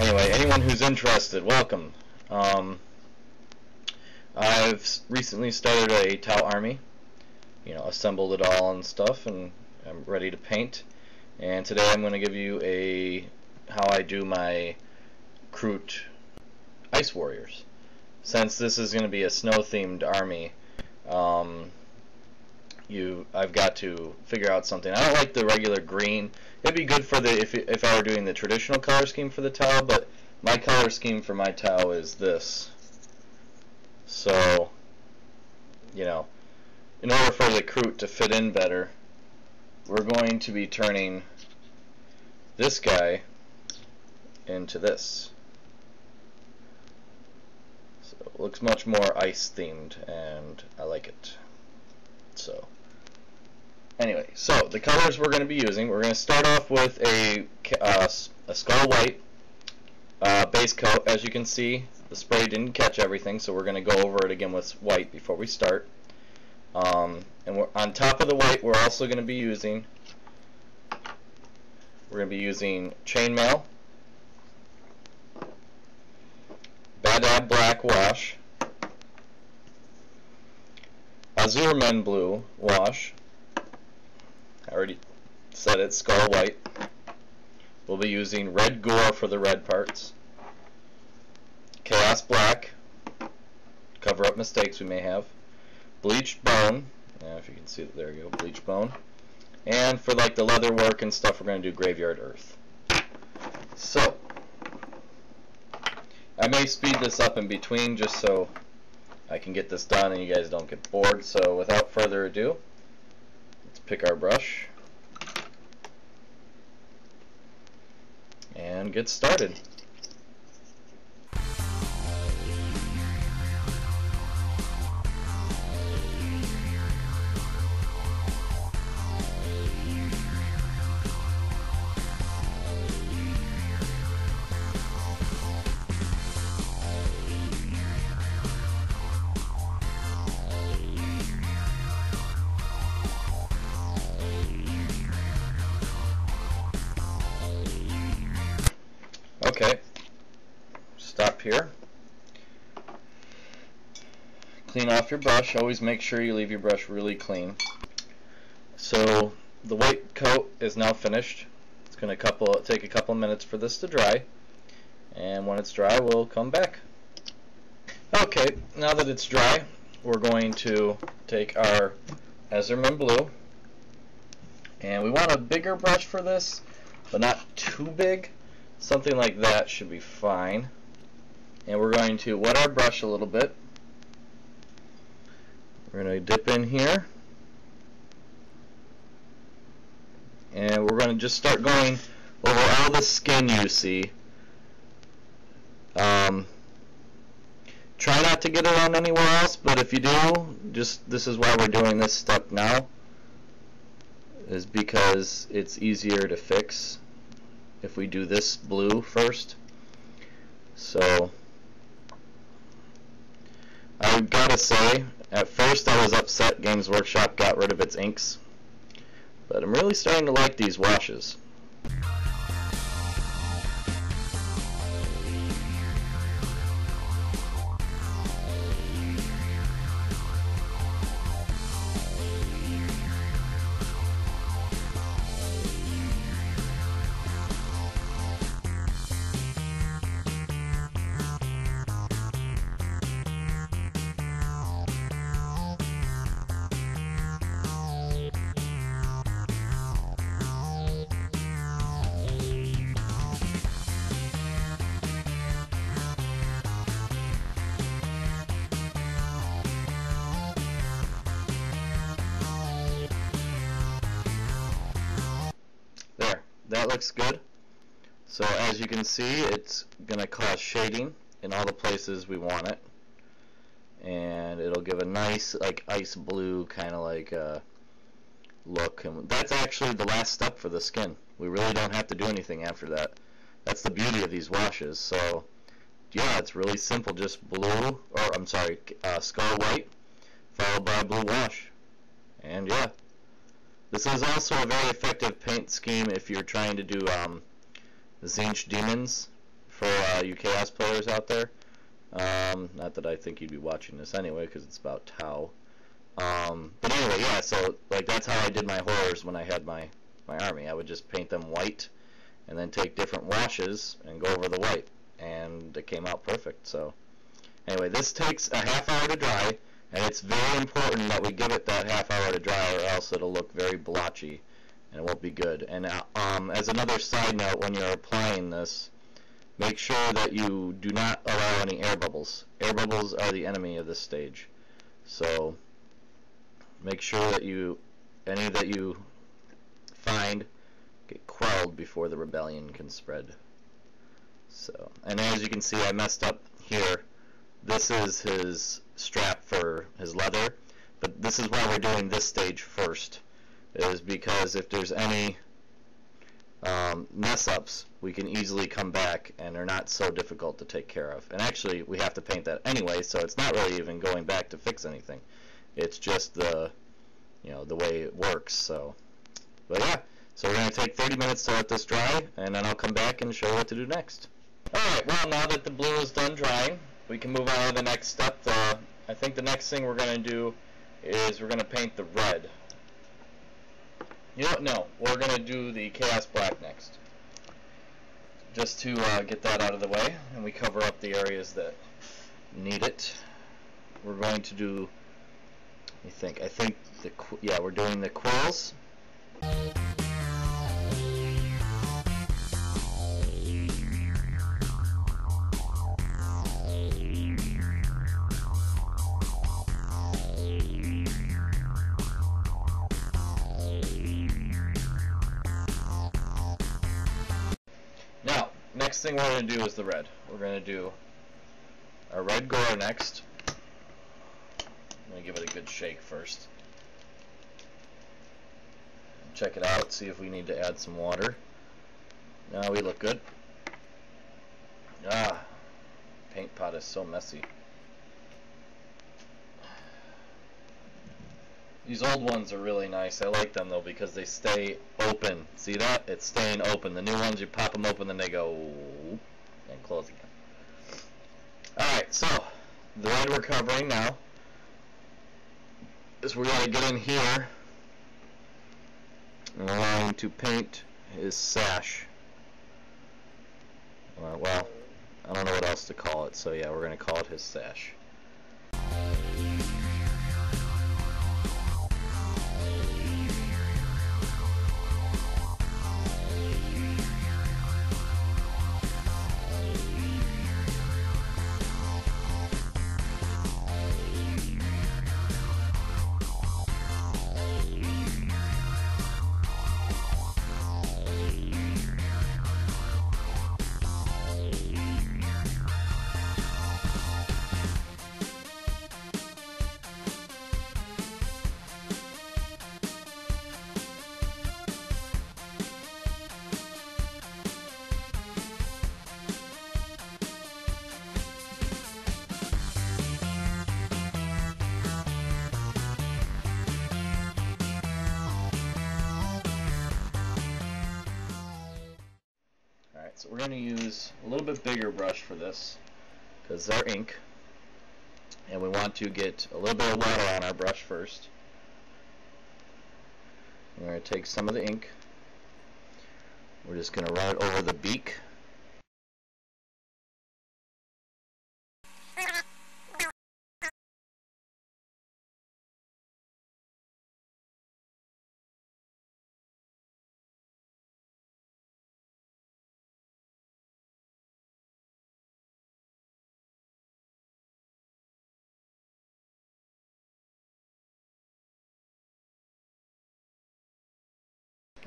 Anyway, anyone who's interested, welcome. I've recently started a towel army, assembled it all and stuff, and I'm ready to paint. And today I'm going to give you how I do my Kroot Ice Warriors. Since this is going to be a snow-themed army, I've got to figure out something. I don't like the regular green. It'd be good for if I were doing the traditional color scheme for the towel, but my color scheme for my towel is this. So, in order for the Kroot to fit in better, we're going to be turning this guy into this. So it looks much more ice themed, and I like it. So anyway, so the colors we're going to be using, we're going to start off with a skull white base coat. As you can see, the spray didn't catch everything, so we're going to go over it again with white before we start. And on top of the white, we're also going to be using chainmail, Badab black wash, Azure Men blue wash. I already said it, skull white. We'll be using red gore for the red parts, Chaos black, cover up mistakes we may have, bleached bone, if you can see it, there you go, bleached bone, and for like the leather work and stuff, we're going to do graveyard earth. So I may speed this up in between just so I can get this done and you guys don't get bored. So without further ado, let's pick our brush and get started. Okay, stop here. Clean off your brush. Always make sure you leave your brush really clean. So the white coat is now finished. It's going to take a couple minutes for this to dry, and when it's dry we'll come back. Okay, now that it's dry, we're going to take our Azure blue, and we want a bigger brush for this, but not too big. Something like that should be fine. And we're going to wet our brush a little bit. We're going to dip in here. And we're going to just start going over all the skin you see. Try not to get it on anywhere else, but if you do, this is why we're doing this step now, is because it's easier to fix if we do this blue first. So I gotta say, at first I was upset Games Workshop got rid of its inks, but I'm really starting to like these washes. That looks good. So as you can see, it's going to cause shading in all the places we want it, and it'll give a nice like ice blue kind of like look. And that's actually the last step for the skin. We really don't have to do anything after that. That's the beauty of these washes. So yeah, it's really simple. Just skull white followed by a blue wash, and yeah. This is also a very effective paint scheme if you're trying to do the Zinch Demons for you chaos players out there. Not that I think you'd be watching this anyway, because it's about Tau. But anyway, yeah, so like that's how I did my horrors when I had my army. I would just paint them white and then take different washes and go over the white, and it came out perfect. So anyway, this takes a half hour to dry, and it's very important that we give it that half hour to dry, or else it'll look very blotchy and it won't be good. And as another side note, when you're applying this, make sure that you do not allow any air bubbles. Air bubbles are the enemy of this stage. So make sure that any that you find get quelled before the rebellion can spread. So, and as you can see, I messed up here. This is his strap for his leather, but this is why we're doing this stage first, is because if there's any mess ups, we can easily come back, and they're not so difficult to take care of. And actually, we have to paint that anyway, so it's not really even going back to fix anything. It's just the way it works. So, but yeah, so we're going to take 30 minutes to let this dry, and then I'll come back and show you what to do next. Alright, well, now that the blue is done drying, we can move on to the next step. I think the next thing we're going to do is we're going to paint the red. You know, no, we're going to do the Chaos Black next, just to get that out of the way, and we cover up the areas that need it. We're going to do, I think we're doing the quills. Now, next thing we're going to do is the red. We're going to do our red gore next. I'm going to give it a good shake first. Check it out, see if we need to add some water. No, we look good. Paint pot is so messy. These old ones are really nice. I like them though because they stay open. See that? It's staying open. The new ones, you pop them open and they go and close again. Alright, so the red we're covering now is we're going to get in here and we're going to paint his sash. Well, I don't know what else to call it, so yeah, we're going to call it his sash. So we're going to use a little bit bigger brush for this because it's our ink, and we want to get a little bit of water on our brush first. We're going to take some of the ink, we're just going to run it over the beak.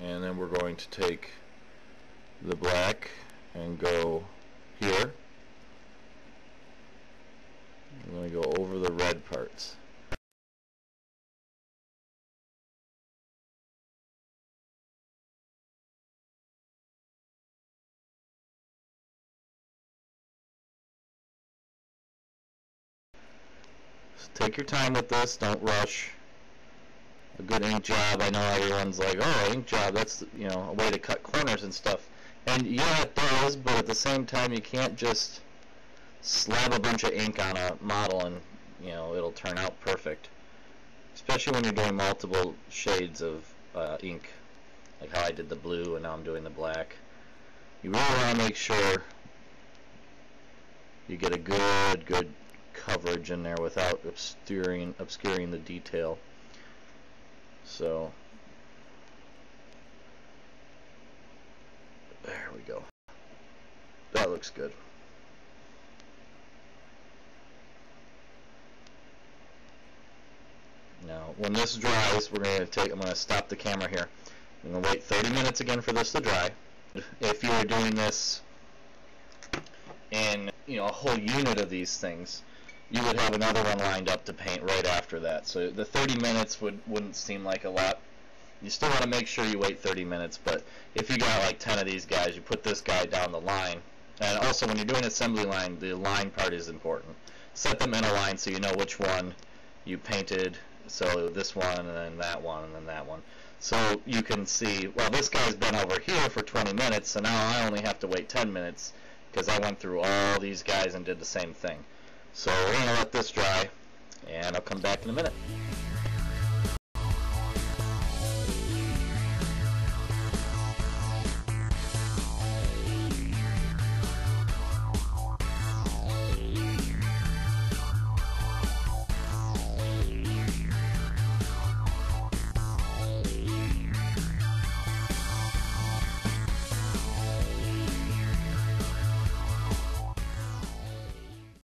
And then we're going to take the black and go here. I'm going to go over the red parts. So take your time with this, don't rush. A good ink job, I know everyone's like, oh, ink job, that's, you know, a way to cut corners and stuff. And yeah, it does, but at the same time, you can't just slab a bunch of ink on a model and, you know, it'll turn out perfect. Especially when you're doing multiple shades of ink, like how I did the blue and now I'm doing the black. You really want to make sure you get a good coverage in there without obscuring the detail. So there we go. That looks good. Now, when this dries, I'm going to stop the camera here. I'm going to wait 30 minutes again for this to dry. If you were doing this in, you know, a whole unit of these things, you would have another one lined up to paint right after that. So the 30 minutes wouldn't seem like a lot. You still want to make sure you wait 30 minutes, but if you got like 10 of these guys, you put this guy down the line. And also, when you're doing assembly line, the line part is important. Set them in a line so you know which one you painted. So this one, and then that one, and then that one. So you can see, well, this guy's been over here for 20 minutes, so now I only have to wait 10 minutes because I went through all these guys and did the same thing. So we're going to let this dry, and I'll come back in a minute.